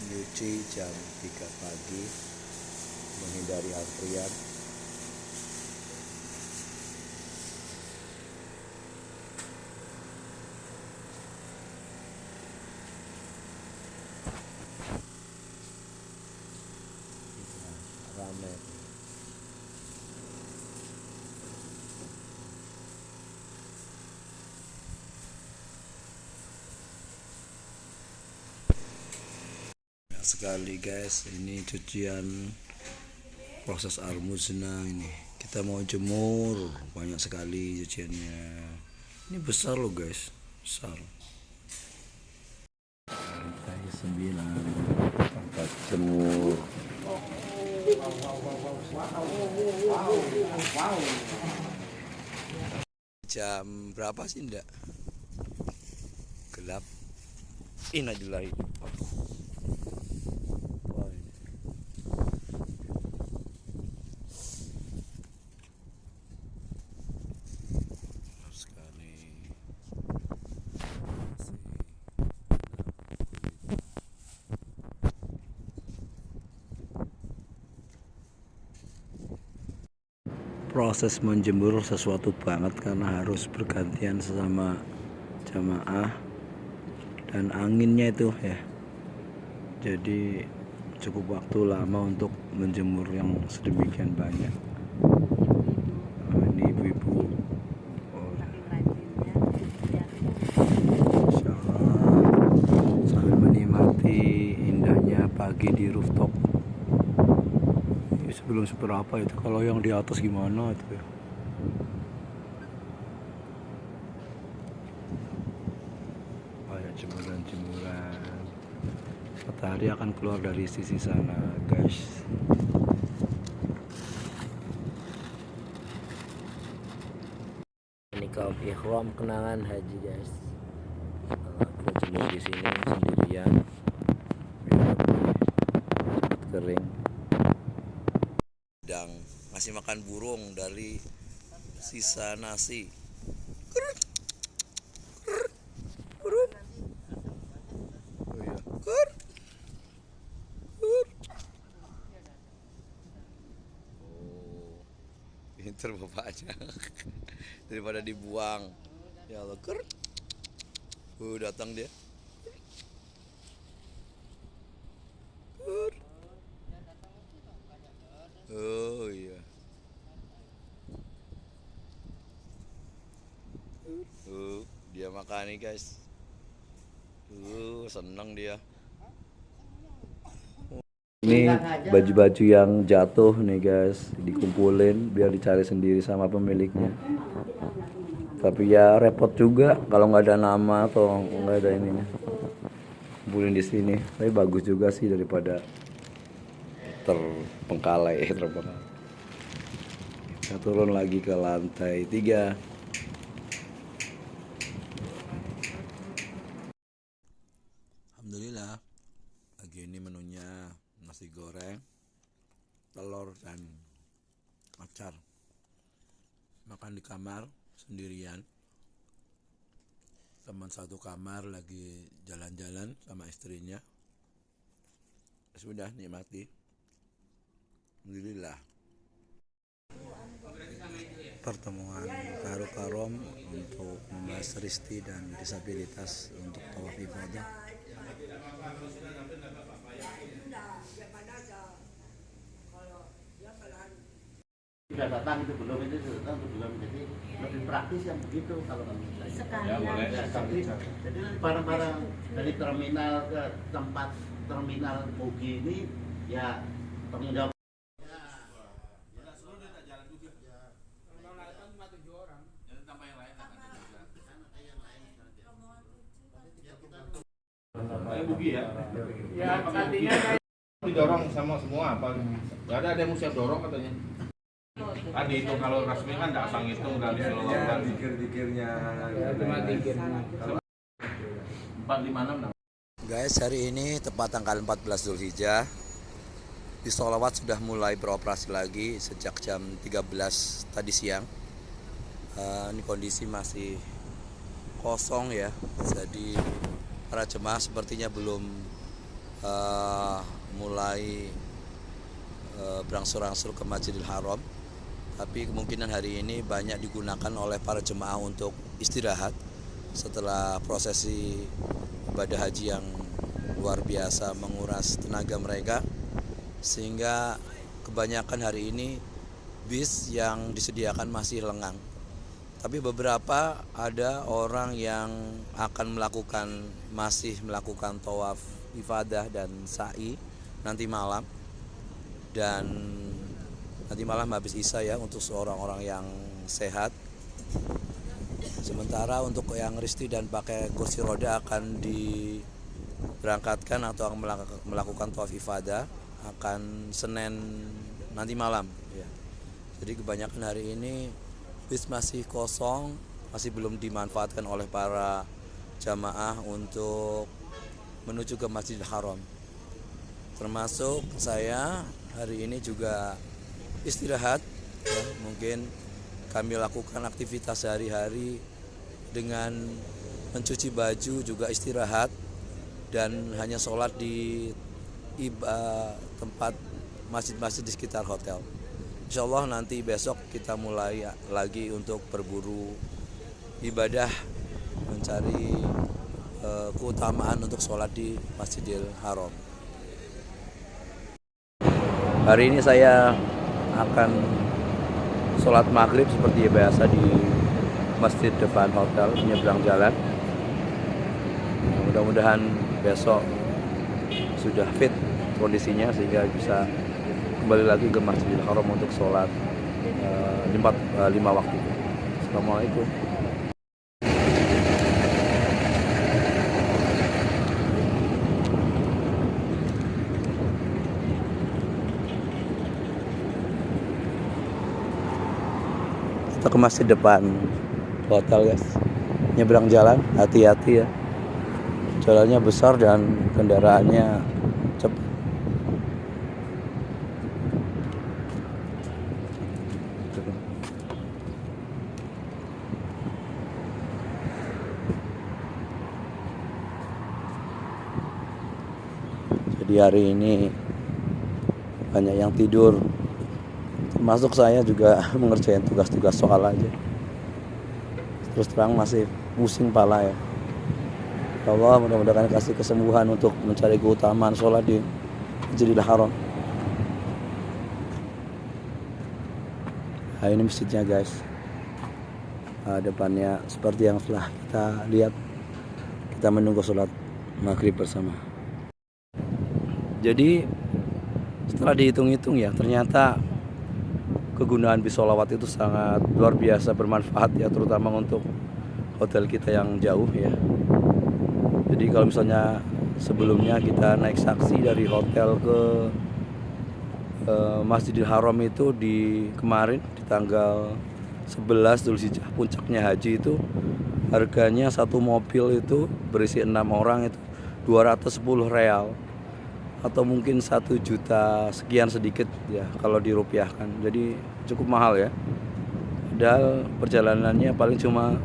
nyuci jam 3 pagi menghindari antrian. Ramai. Sekali guys, ini cucian proses armuzna. Ini kita mau jemur, banyak sekali cuciannya. Ini besar loh guys, besar. Lantai 9 tempat jemur. Jam berapa sih ndak? Gelap. Innalillahi. Proses menjemur sesuatu banget karena harus bergantian sesama jamaah dan anginnya itu ya, jadi cukup waktu lama untuk menjemur yang sedemikian banyak. Ini ibu-ibu Masya Allah, sambil menikmati indahnya pagi di rooftop. Sebelum seberapa itu, kalau yang di atas gimana itu ya. Banyak jemuran-jemuran. Matahari akan keluar dari sisi sana guys. Ini kaum ikhram kenangan haji guys. Kita jemur di sini sendirian. Biar kering. Sedang ngasih makan burung dari sisa nasi. Pinter bapaknya. Daripada dibuang. Ya Allah, datang dia. Oh iya. Dia makan nih guys. Seneng dia. Ini baju-baju yang jatuh nih guys, dikumpulin biar dicari sendiri sama pemiliknya. Tapi ya repot juga kalau nggak ada nama atau nggak ada ininya. Kumpulin di sini. Tapi bagus juga sih daripada terbengkalai. Kita turun lagi ke lantai 3. Alhamdulillah, pagi ini menunya nasi goreng, telur dan acar. Makan di kamar sendirian. Teman satu kamar lagi jalan-jalan sama istrinya. Sudah nikmati. Alhamdulillah. Pertemuan Karom untuk membahas risti dan disabilitas untuk tawaf ibadah. Sudah datang itu belum, itu sudah datang itu belum, jadi lebih praktis yang begitu kalau sekalian. Ya, jadi barang-barang dari terminal ke tempat terminal Mugi ini ya tanggung jawab. Bugi ya? Ya, artinya didorong sama semua apa? Gak ada yang mau siap dorong katanya. Tadi itu kalau resmi kan nggak asal ngitung nggak disuruh kan dikir-dikirnya. 456. Guys, hari ini tepat tanggal 14 Zulhijjah. Di sholawat sudah mulai beroperasi lagi sejak jam 13 tadi siang. Ini kondisi masih kosong ya, jadi para jemaah sepertinya belum mulai berangsur-angsur ke Masjidil Haram, tapi kemungkinan hari ini banyak digunakan oleh para jemaah untuk istirahat setelah prosesi ibadah haji yang luar biasa menguras tenaga mereka, sehingga kebanyakan hari ini bis yang disediakan masih lengang. Tapi beberapa ada orang yang akan masih melakukan tawaf ifadah dan sa'i nanti malam, dan nanti malam habis isya ya untuk orang-orang yang sehat. Sementara untuk yang risti dan pakai kursi roda akan diberangkatkan atau melakukan tawaf ifadah akan Senin nanti malam ya. Jadi kebanyakan hari ini bis masih kosong, masih belum dimanfaatkan oleh para jamaah untuk menuju ke Masjidil Haram. Termasuk saya hari ini juga istirahat ya, mungkin kami lakukan aktivitas sehari-hari dengan mencuci baju, juga istirahat dan hanya sholat di tempat masjid-masjid di sekitar hotel. Insya Allah nanti besok kita mulai lagi untuk berburu ibadah, mencari keutamaan untuk sholat di Masjidil Haram. Hari ini saya akan sholat maghrib seperti biasa di masjid depan hotel, menyeberang jalan. Mudah-mudahan besok sudah fit kondisinya sehingga bisa kembali lagi ke Masjidil Haram untuk sholat 5 waktu. Assalamualaikum. Kita ke masjid depan hotel guys, nyebrang jalan, hati-hati ya, jalannya besar dan kendaraannya cepat. Jadi hari ini banyak yang tidur, termasuk saya juga mengerjain tugas-tugas soal aja. Terus terang masih pusing pala ya. Ya Allah, mudah-mudahan kasih kesembuhan untuk mencari keutamaan sholat di Masjidil Haram. Nah, ini masjidnya guys. Depannya seperti yang telah kita lihat. Kita menunggu sholat maghrib bersama. Jadi setelah dihitung-hitung ya, ternyata kegunaan bis sholawat itu sangat luar biasa bermanfaat ya, terutama untuk hotel kita yang jauh ya. Jadi kalau misalnya sebelumnya kita naik taksi dari hotel ke Masjidil Haram itu kemarin di tanggal 11 Dzulhijjah, puncaknya haji itu harganya satu mobil itu berisi 6 orang itu 210 real atau mungkin 1 juta sekian sedikit ya kalau dirupiahkan. Jadi cukup mahal ya. Padahal perjalanannya paling cuma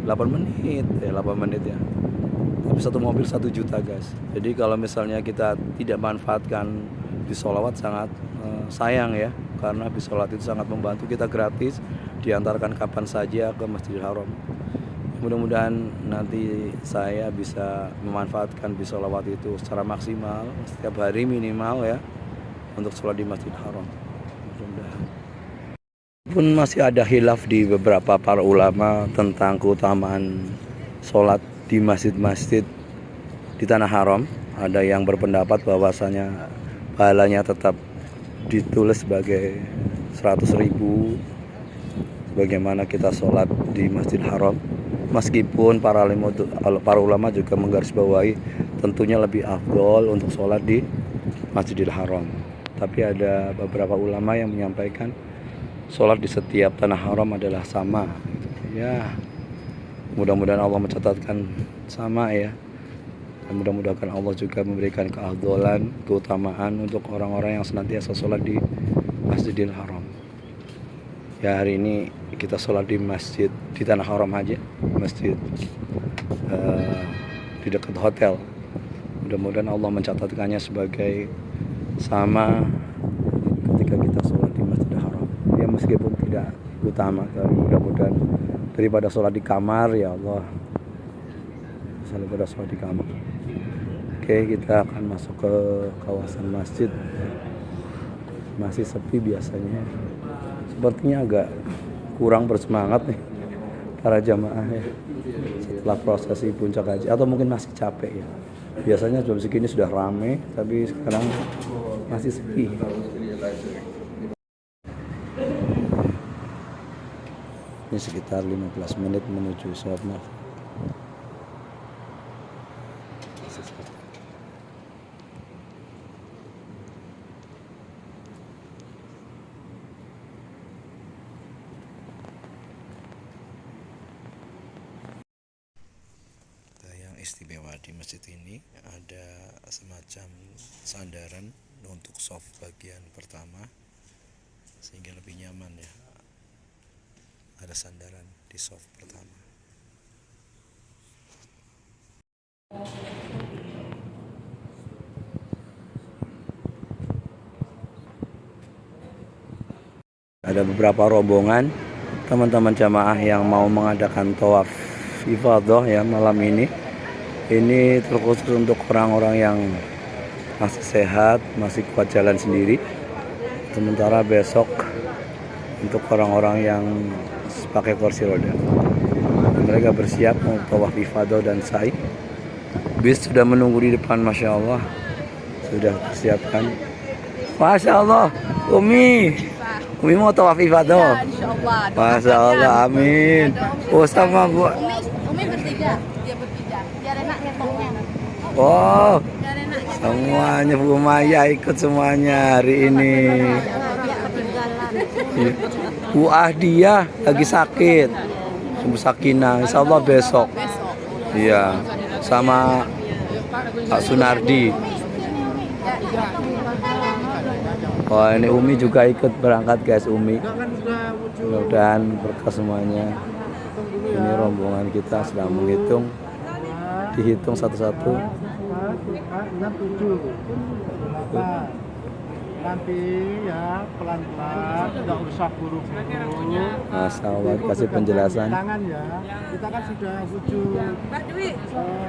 8 menit ya. Tapi satu mobil 1 juta guys. Jadi kalau misalnya kita tidak manfaatkan bis sholawat sangat sayang ya, karena bis sholawat itu sangat membantu kita, gratis, diantarkan kapan saja ke Masjidil Haram. Mudah-mudahan nanti saya bisa memanfaatkan bis sholawat itu secara maksimal setiap hari minimal ya untuk sholat di Masjidil Haram. Mudah-mudahan. Pun masih ada khilaf di beberapa para ulama tentang keutamaan sholat di masjid-masjid di Tanah Haram. Ada yang berpendapat bahwasanya pahalanya tetap ditulis sebagai 100.000 bagaimana kita sholat di Masjidil Haram. Meskipun para ulama juga menggarisbawahi tentunya lebih afdol untuk sholat di Masjidil Haram. Tapi ada beberapa ulama yang menyampaikan sholat di setiap Tanah Haram adalah sama. Ya, mudah-mudahan Allah mencatatkan sama ya. Dan mudah-mudahan Allah juga memberikan keafdolan, keutamaan untuk orang-orang yang senantiasa sholat di Masjidil Haram. Ya, hari ini kita sholat di masjid di Tanah Haram aja, masjid di dekat hotel. Mudah-mudahan Allah mencatatkannya sebagai sama ketika kita sholat di Masjidil Haram. Ya meskipun tidak utama, tapi mudah-mudahan daripada sholat di kamar, ya Allah, daripada sholat di kamar. Oke, kita akan masuk ke kawasan masjid. Masih sepi biasanya. Sepertinya agak kurang bersemangat nih para jamaah ya setelah prosesi puncak haji, atau mungkin masih capek ya. Biasanya jam segini sudah rame, tapi sekarang masih sepi. Ini sekitar 15 menit menuju sholat maghrib. Istimewa di masjid ini ada semacam sandaran untuk soft bagian pertama sehingga lebih nyaman ya, ada sandaran di soft pertama. Ada beberapa rombongan teman-teman jamaah yang mau mengadakan tawaf ifadah ya malam ini. Ini terkhusus untuk orang-orang yang masih sehat, masih kuat jalan sendiri. Sementara besok untuk orang-orang yang pakai kursi roda. Mereka bersiap untuk tawaf ifadah dan sa'i. Bis sudah menunggu di depan, Masya Allah. Sudah disiapkan. Masya Allah, Umi mau tawaf ifadah. Ya, insyaallah. Masya Allah, amin. Oh sama Bu. Umi bertiga, dia bertiga. Biar enak nyetoknya. Oh, Biar enak nyetoknya. semuanya Bu Maya ikut semuanya hari ini. Dia ketinggalan. Bu Ahdiah lagi sakit. Bu Sakinah, insya Allah besok. Iya, sama Pak Sunardi. Wah, ini Umi juga ikut berangkat guys, Umi. Mudah-mudahan berkah semuanya. Ini rombongan kita sedang menghitung. Dihitung satu-satu. Nanti ya pelan-pelan, tidak usah buru-buru. Masya Allah, kasih penjelasan. Tangan ya, kita kan sudah sujud. Mbak Dwi,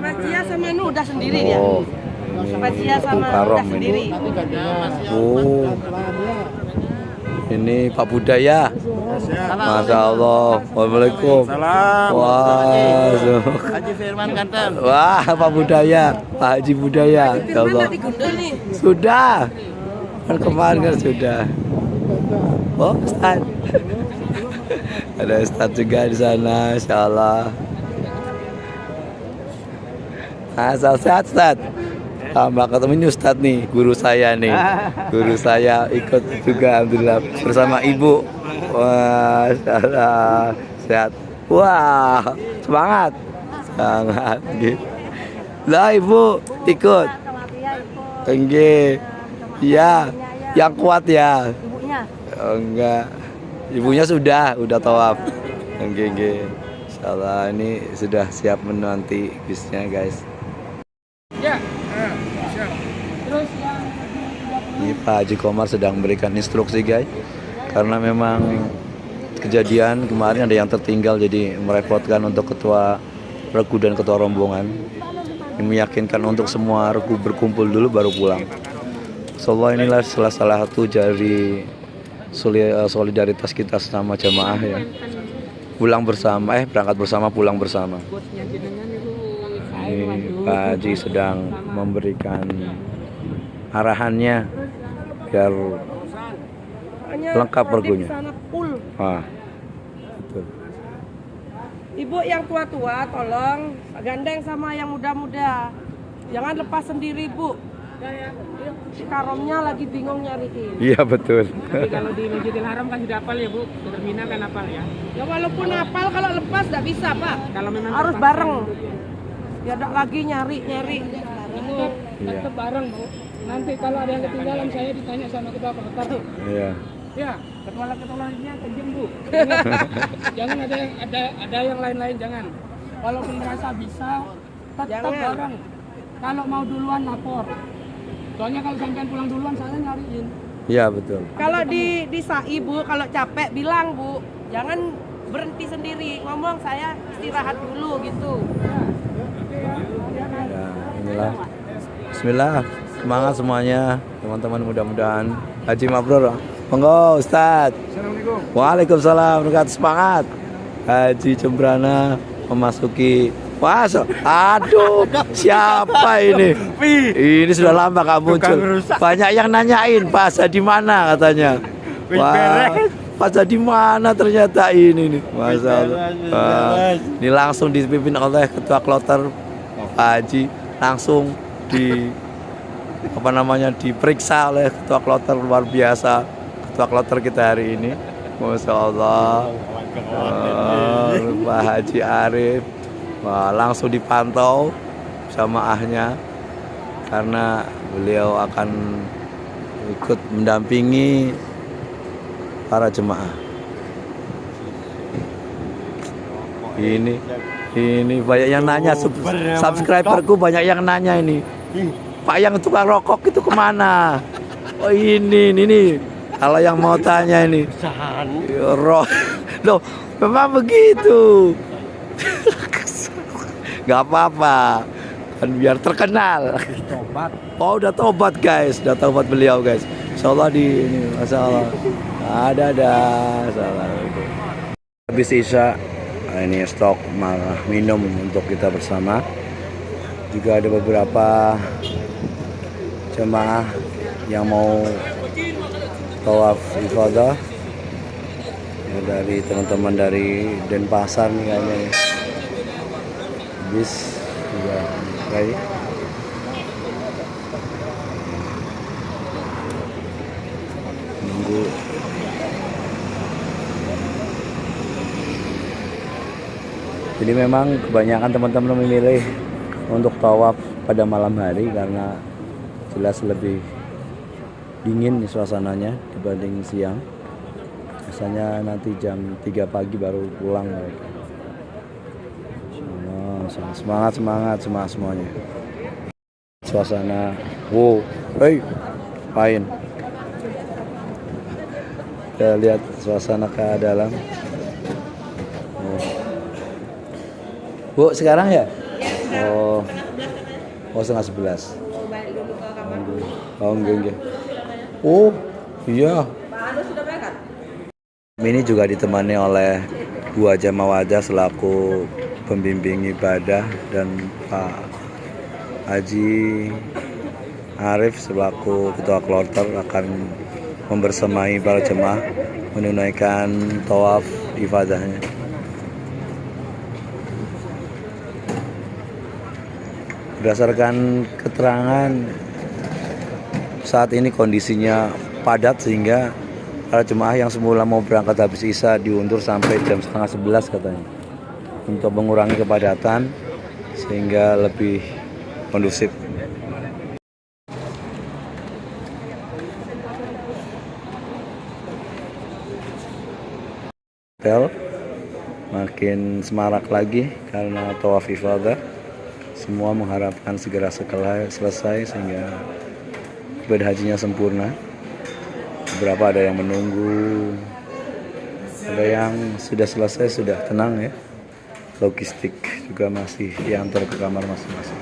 Mbak Cia sama Nu udah sendiri dia. Oh, Mbak Cia ini sama Karom udah ini. sendiri. Nanti gantian. Oh, Pelan ya. ini Pak Budaya. Masya Allah. Waalaikumsalam. Salam. Wah, Haji Firman Kanten. wah, Pak Budaya, Pak Haji Budaya. Ya Allah. Digundul nih. Sudah. Kan kemarin kan sudah. Oh, Ustaz. Ada Ustaz juga di sana, Insya Allah. Asal sehat, Ustaz. Tambah ketemu ini Ustaz nih, guru saya nih. Guru saya ikut juga, alhamdulillah, bersama Ibu. Wah, Masya Allah. Sehat. Wah, semangat. Semangat. Gitu. Lah, Ibu ikut. Enggak. Iya, yang kuat ya. Ibunya. Oh, enggak. Ibunya sudah tawaf. Enggak. Insyaallah ini sudah siap menanti bisnya, guys. Ya, siap. Terus Ini Pak Haji Komar sedang memberikan instruksi, guys. Karena memang kejadian kemarin ada yang tertinggal, jadi merepotkan untuk ketua regu dan ketua rombongan. Ini meyakinkan untuk semua regu berkumpul dulu baru pulang. Insyaallah inilah salah satu dari solidaritas kita sama jamaah ya. Pulang bersama, berangkat bersama, pulang bersama. Ini Pak Haji sedang memberikan arahannya biar lengkap regunya. Ah, betul. Ibu yang tua-tua tolong gandeng sama yang muda-muda. Jangan lepas sendiri, Bu. Si Karomnya lagi bingung nyariin. Iya betul. Tapi kalau di Masjidil Haram kan sudah hafal ya Bu, di terminal kan hafal ya. Ya walaupun hafal kalau lepas nggak bisa, Pak. Kalau memang Harus terpaksa bareng. gitu ya. Ya ada lagi nyari. Tetap, tetap bareng Bu. Nanti kalau ada yang ketinggalan saya ditanya sama ketua kotor. Iya. Ya, ketua-ketuanya kejem Bu. Jangan ada yang lain-lain jangan. Walaupun merasa bisa, tetap Jangan. bareng. Kalau mau duluan lapor. Soalnya kalau sampean pulang duluan saya nyariin. Iya betul. Kalau di SAI Bu, kalau capek bilang Bu, jangan berhenti sendiri. Ngomong saya istirahat dulu gitu. Ya, inilah. Bismillah. Semangat semuanya, teman-teman, mudah-mudahan haji mabrur. Monggo Ustaz. Assalamualaikum. Waalaikumsalam. Berkat semangat. Haji Jembrana memasuki aduh, siapa ini? Ini sudah lama gak muncul. Banyak yang nanyain, Pak Haji di mana katanya. Wah, Pak Haji di mana ternyata ini nih. Masya Allah. Ini langsung dipimpin oleh Ketua Kloter Pak Haji, langsung diperiksa oleh Ketua Kloter, luar biasa. Ketua Kloter kita hari ini, Masya Allah. Pak Haji Arif. Wah, langsung dipantau jamaahnya karena beliau akan ikut mendampingi para jemaah. Ini banyak yang nanya, subscriberku banyak yang nanya ini. Pak yang tukang rokok itu kemana? Oh ini. Kalau yang mau tanya ini, loh, memang begitu. Gak apa-apa, kan biar terkenal. Tobat. Oh udah tobat guys, udah tobat beliau guys. Insyaallah di ini, masalah. Ada. Assalamualaikum. Habis Isya, ini stok minum untuk kita bersama. Juga ada beberapa jemaah yang mau tawaf ifadah. Ya, dari teman-teman dari Denpasar nih kayaknya nih. Bis juga kayak nunggu. Jadi memang kebanyakan teman-teman memilih untuk tawaf pada malam hari karena jelas lebih dingin nih suasananya dibanding siang. Biasanya nanti jam 3 pagi baru pulang mereka. Semangat semuanya. Suasana, wow, main. Kita lihat suasana ke dalam. Bu, sekarang ya? Oh, 10:30. Oh, enggak. Oh, iya. Ini juga ditemani oleh Bu Haja Mawadah selaku pembimbing ibadah dan Pak Haji Arif selaku Ketua Kloter akan membersamai para jemaah menunaikan tawaf ifadahnya. Berdasarkan keterangan saat ini kondisinya padat sehingga para jemaah yang semula mau berangkat habis Isya diundur sampai jam 10:30 katanya, untuk mengurangi kepadatan sehingga lebih kondusif. Hotel makin semarak lagi karena tawaf ifadah. Semua mengharapkan segera selesai sehingga ibadah hajinya sempurna. Beberapa ada yang menunggu, ada yang sudah selesai, sudah tenang ya. Logistik juga masih diantar ke kamar masing-masing.